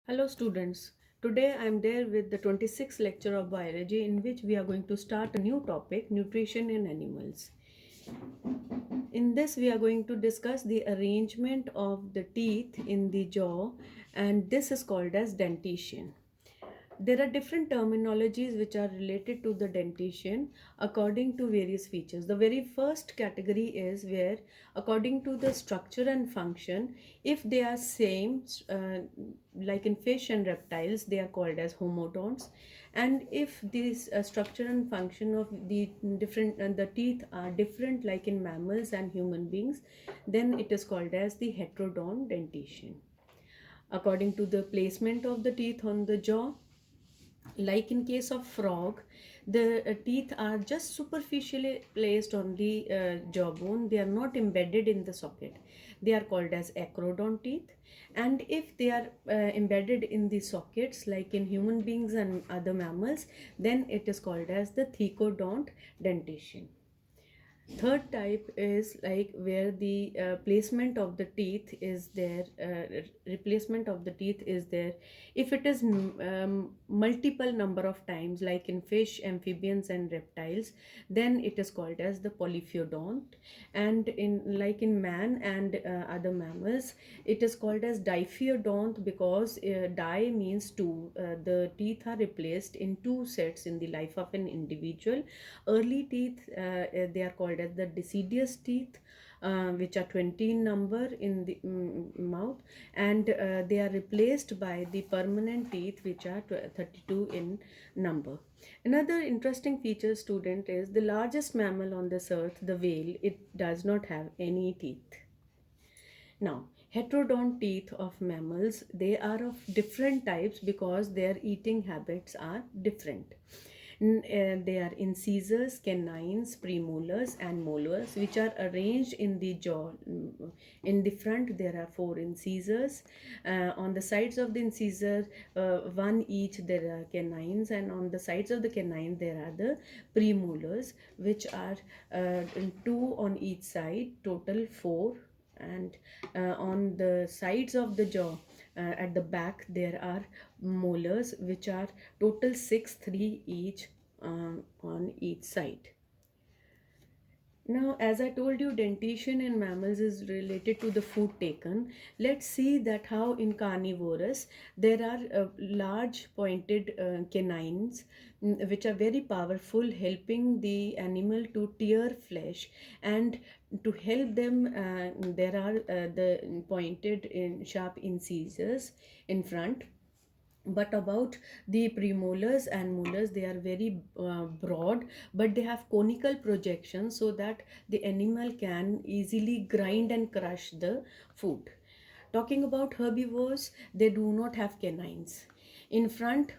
Hello students. Today I am there with the 26th lecture of biology in which we are going to start a new topic, nutrition in animals. In this we are going to discuss the arrangement of the teeth in the jaw, and this is called as dentition. There are different terminologies which are related to the dentition according to various features. The very first category is where, according to the structure and function, if they are same, like in fish and reptiles, they are called as homodonts. And if this structure and function of the different the teeth are different, like in mammals and human beings, then it is called as the heterodont dentition. According to the placement of the teeth on the jaw, like in case of frog, the teeth are just superficially placed on the jawbone. They are not embedded in the socket. They are called as acrodont teeth. And if they are embedded in the sockets, like in human beings and other mammals, then it is called as the thecodont dentition. Third type is like where the placement of the teeth is there, replacement of the teeth is there. If it is multiple number of times, like in fish, amphibians, and reptiles, then it is called as the polyphyodont. And in like in man and other mammals, it is called as diphyodont because di means two. The teeth are replaced in two sets in the life of an individual. Early teeth, they are called as the deciduous teeth, which are 20 in number in the mouth, and they are replaced by the permanent teeth, which are 32 in number. Another interesting feature, student, is the largest mammal on this earth, the whale. It does not have any teeth. Now, heterodont teeth of mammals, they are of different types because their eating habits are different. They are incisors, canines, premolars, and molars, which are arranged in the jaw. In the front, there are four incisors. On the sides of the incisor, one each, there are canines, and on the sides of the canine, there are the premolars, which are two on each side, total four. And on the sides of the jaw, at the back, there are molars, which are total six, three each, on each side. Now, as I told you, dentition in mammals is related to the food taken. Let's see that how in carnivorous there are large pointed canines, which are very powerful, helping the animal to tear flesh. And to help them, there are the pointed sharp incisors in front. But about the premolars and molars, they are very broad, but they have conical projections so that the animal can easily grind and crush the food. Talking about herbivores, they do not have canines. In front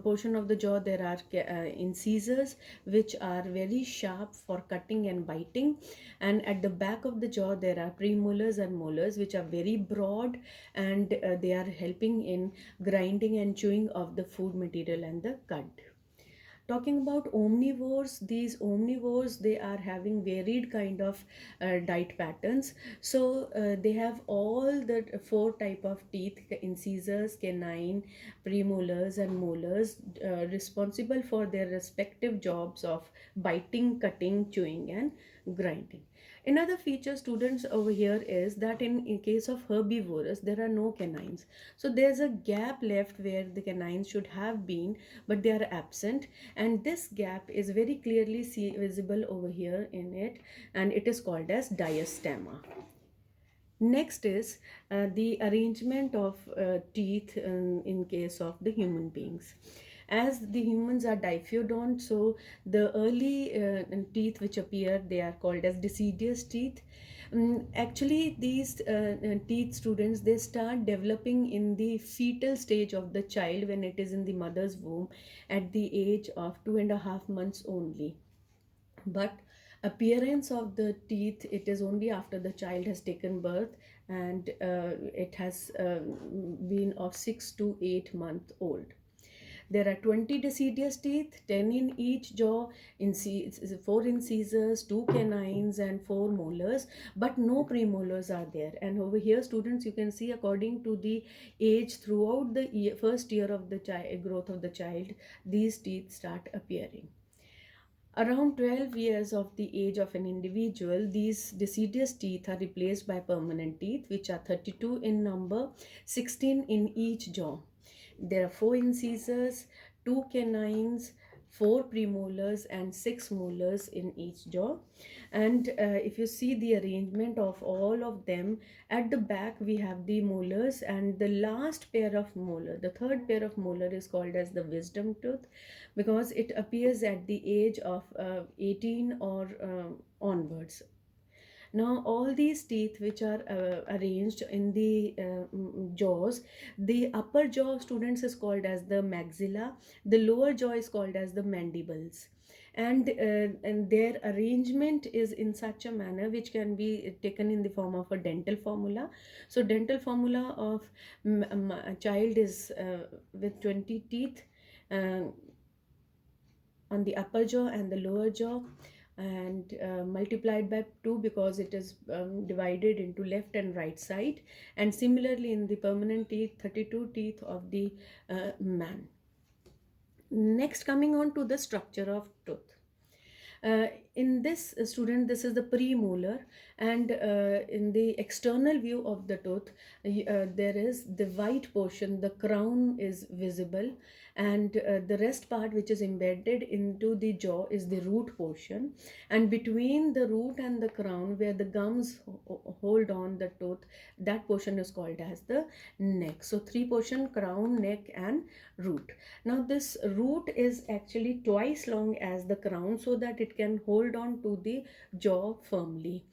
portion of the jaw, there are incisors, which are very sharp for cutting and biting. And at the back of the jaw, there are premolars and molars, which are very broad, and they are helping in grinding and chewing of the food material and the cud. Talking about omnivores, these omnivores, they are having varied kind of diet patterns. So they have all the four type of teeth: incisors, canine, premolars, and molars, responsible for their respective jobs of biting, cutting, chewing, and grinding. Another feature, students, over here is that in case of herbivorous, there are no canines. So there's a gap left where the canines should have been, but they are absent. And this gap is very clearly visible over here in it, and it is called as diastema. Next is the arrangement of teeth in case of the human beings. As the humans are diphyodont, so the early teeth which appear, they are called as deciduous teeth. Actually, these teeth, students, they start developing in the fetal stage of the child when it is in the mother's womb at the age of 2.5 months only. But appearance of the teeth, it is only after the child has taken birth, and it has been of 6 to 8 months old. There are 20 deciduous teeth, 10 in each jaw, 4 incisors, 2 canines, and 4 molars, but no premolars are there. And over here, students, you can see according to the age throughout the first year of the growth of the child, these teeth start appearing. Around 12 years of the age of an individual, these deciduous teeth are replaced by permanent teeth, which are 32 in number, 16 in each jaw. There are 4 incisors, 2 canines, 4 premolars, and 6 molars in each jaw. And if you see the arrangement of all of them, at the back we have the molars, and the last pair of molar, the third pair of molar, is called as the wisdom tooth, because it appears at the age of 18 or onwards. Now, all these teeth which are arranged in the jaws, the upper jaw, students, is called as the maxilla, the lower jaw is called as the mandibles. And their arrangement is in such a manner which can be taken in the form of a dental formula. So dental formula of a child is with 20 teeth on the upper jaw and the lower jaw, and multiplied by 2 because it is divided into left and right side. And similarly in the permanent teeth, 32 teeth of the man. Next, coming on to the structure of tooth. In this student, this is the premolar, and in the external view of the tooth, there is the white portion, the crown is visible, and the rest part which is embedded into the jaw is the root portion, and between the root and the crown, where the gums hold on the tooth, that portion is called as the neck. So 3 portion: crown, neck, and root. Now this root is actually twice long as the crown, so that it can hold on to the jaw firmly.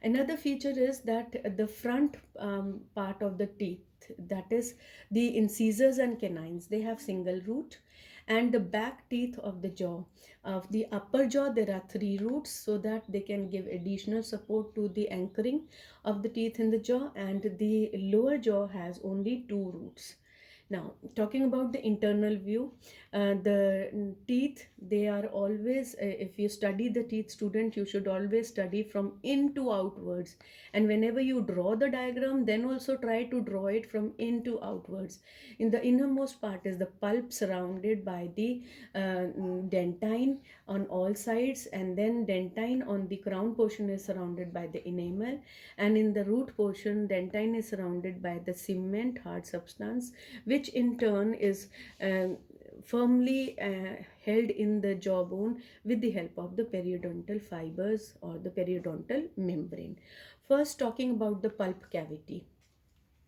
Another feature is that the front part of the teeth, that is the incisors and canines, they have single root, and the back teeth of the jaw, of the upper jaw, there are 3 roots, so that they can give additional support to the anchoring of the teeth in the jaw, and the lower jaw has only 2 roots. Now, talking about the internal view, the teeth, they are always, if you study the teeth, student, you should always study from in to outwards. And whenever you draw the diagram, then also try to draw it from in to outwards. In the innermost part is the pulp surrounded by the dentine on all sides, and then dentine on the crown portion is surrounded by the enamel, and in the root portion, dentine is surrounded by the cement, hard substance, which in turn is firmly held in the jawbone with the help of the periodontal fibers or the periodontal membrane. First, talking about the pulp cavity.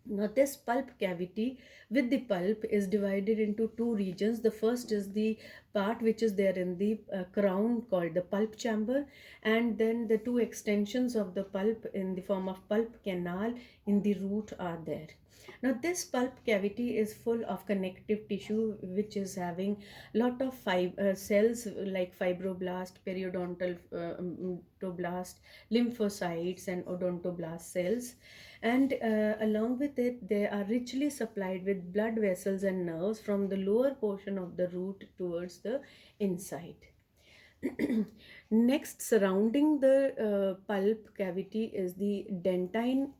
Now, this pulp cavity with the pulp is divided into 2 regions. The first is the part which is there in the crown, called the pulp chamber, and then the 2 extensions of the pulp in the form of pulp canal in the root are there. Now, this pulp cavity is full of connective tissue, which is having lot of cells like fibroblast, periodontal lymphocytes, and odontoblast cells. And along with it, they are richly supplied with blood vessels and nerves from the lower portion of the root towards the inside. Next, surrounding the pulp cavity is the dentine,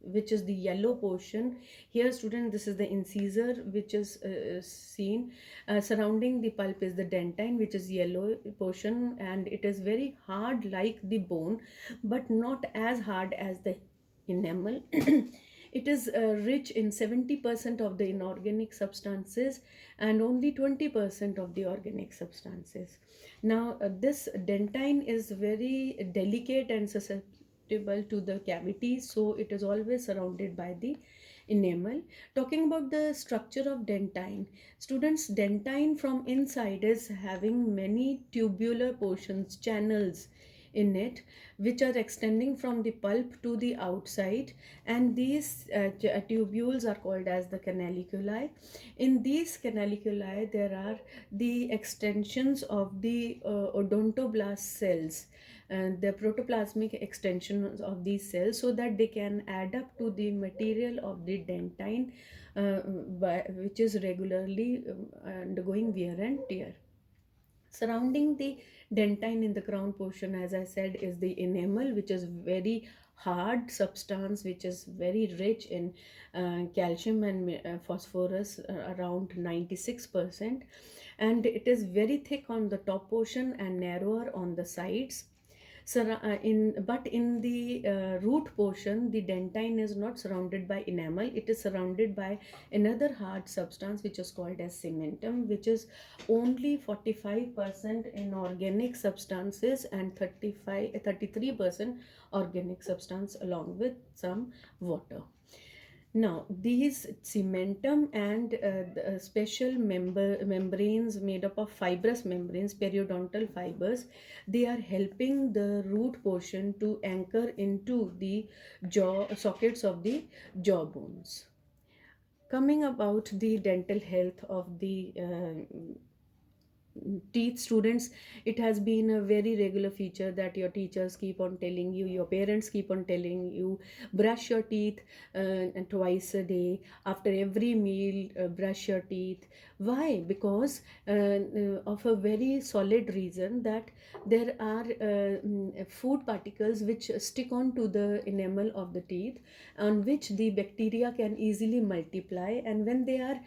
which is the yellow portion. Here, student, this is the incisor which is seen. Surrounding the pulp is the dentine, which is yellow portion, and it is very hard like the bone, but not as hard as the enamel. It is rich in 70% of the inorganic substances and only 20% of the organic substances. Now, this dentine is very delicate and susceptible to the cavity, so it is always surrounded by the enamel. Talking about the structure of dentine, students, dentine from inside is having many tubular portions, channels in it, which are extending from the pulp to the outside, and these tubules are called as the canaliculi. In these canaliculi, there are the extensions of the odontoblast cells, and the protoplasmic extensions of these cells, so that they can add up to the material of the dentine which is regularly undergoing wear and tear. Surrounding the dentine in the crown portion, as I said, is the enamel, which is very hard substance, which is very rich in calcium and phosphorus, around 96%, and it is very thick on the top portion and narrower on the sides. But in the root portion, the dentine is not surrounded by enamel. It is surrounded by another hard substance which is called as cementum, which is only 45% inorganic substances and 33% organic substance along with some water. Now, these cementum and the special membranes made up of fibrous membranes, periodontal fibers, they are helping the root portion to anchor into the jaw sockets of the jaw bones. Coming about the dental health of the teeth, students, it has been a very regular feature that your teachers keep on telling you, your parents keep on telling you, brush your teeth twice a day, after every meal brush your teeth. Why? Because of a very solid reason, that there are food particles which stick on to the enamel of the teeth, on which the bacteria can easily multiply, and when they are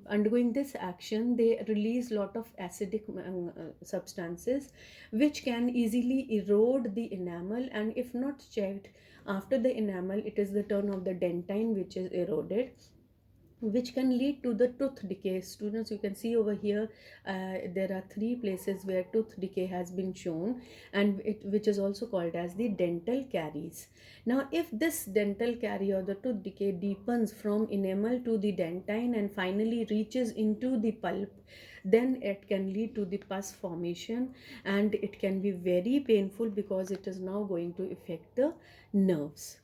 undergoing this action, they release lot of acidic substances which can easily erode the enamel, and if not checked after the enamel, it is the turn of the dentine which is eroded, which can lead to the tooth decay. Students, you can see over here there are three places where tooth decay has been shown, and which is also called as the dental caries. Now, if this dental carie or the tooth decay deepens from enamel to the dentine and finally reaches into the pulp, then it can lead to the pus formation, and it can be very painful because it is now going to affect the nerves.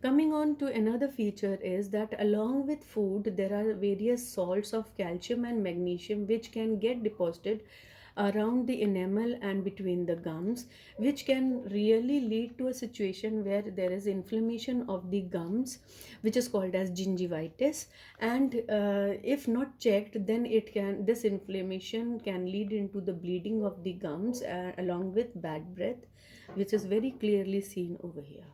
Coming on to another feature is that along with food, there are various salts of calcium and magnesium which can get deposited around the enamel and between the gums, which can really lead to a situation where there is inflammation of the gums, which is called as gingivitis. And if not checked, then this inflammation can lead into the bleeding of the gums along with bad breath, which is very clearly seen over here.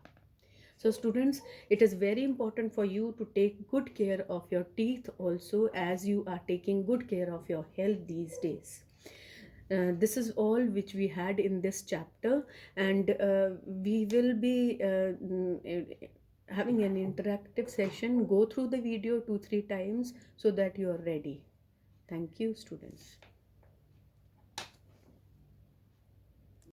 So students, it is very important for you to take good care of your teeth also, as you are taking good care of your health these days. This is all which we had in this chapter, and we will be having an interactive session. Go through the video 2-3 times so that you are ready. Thank you, students.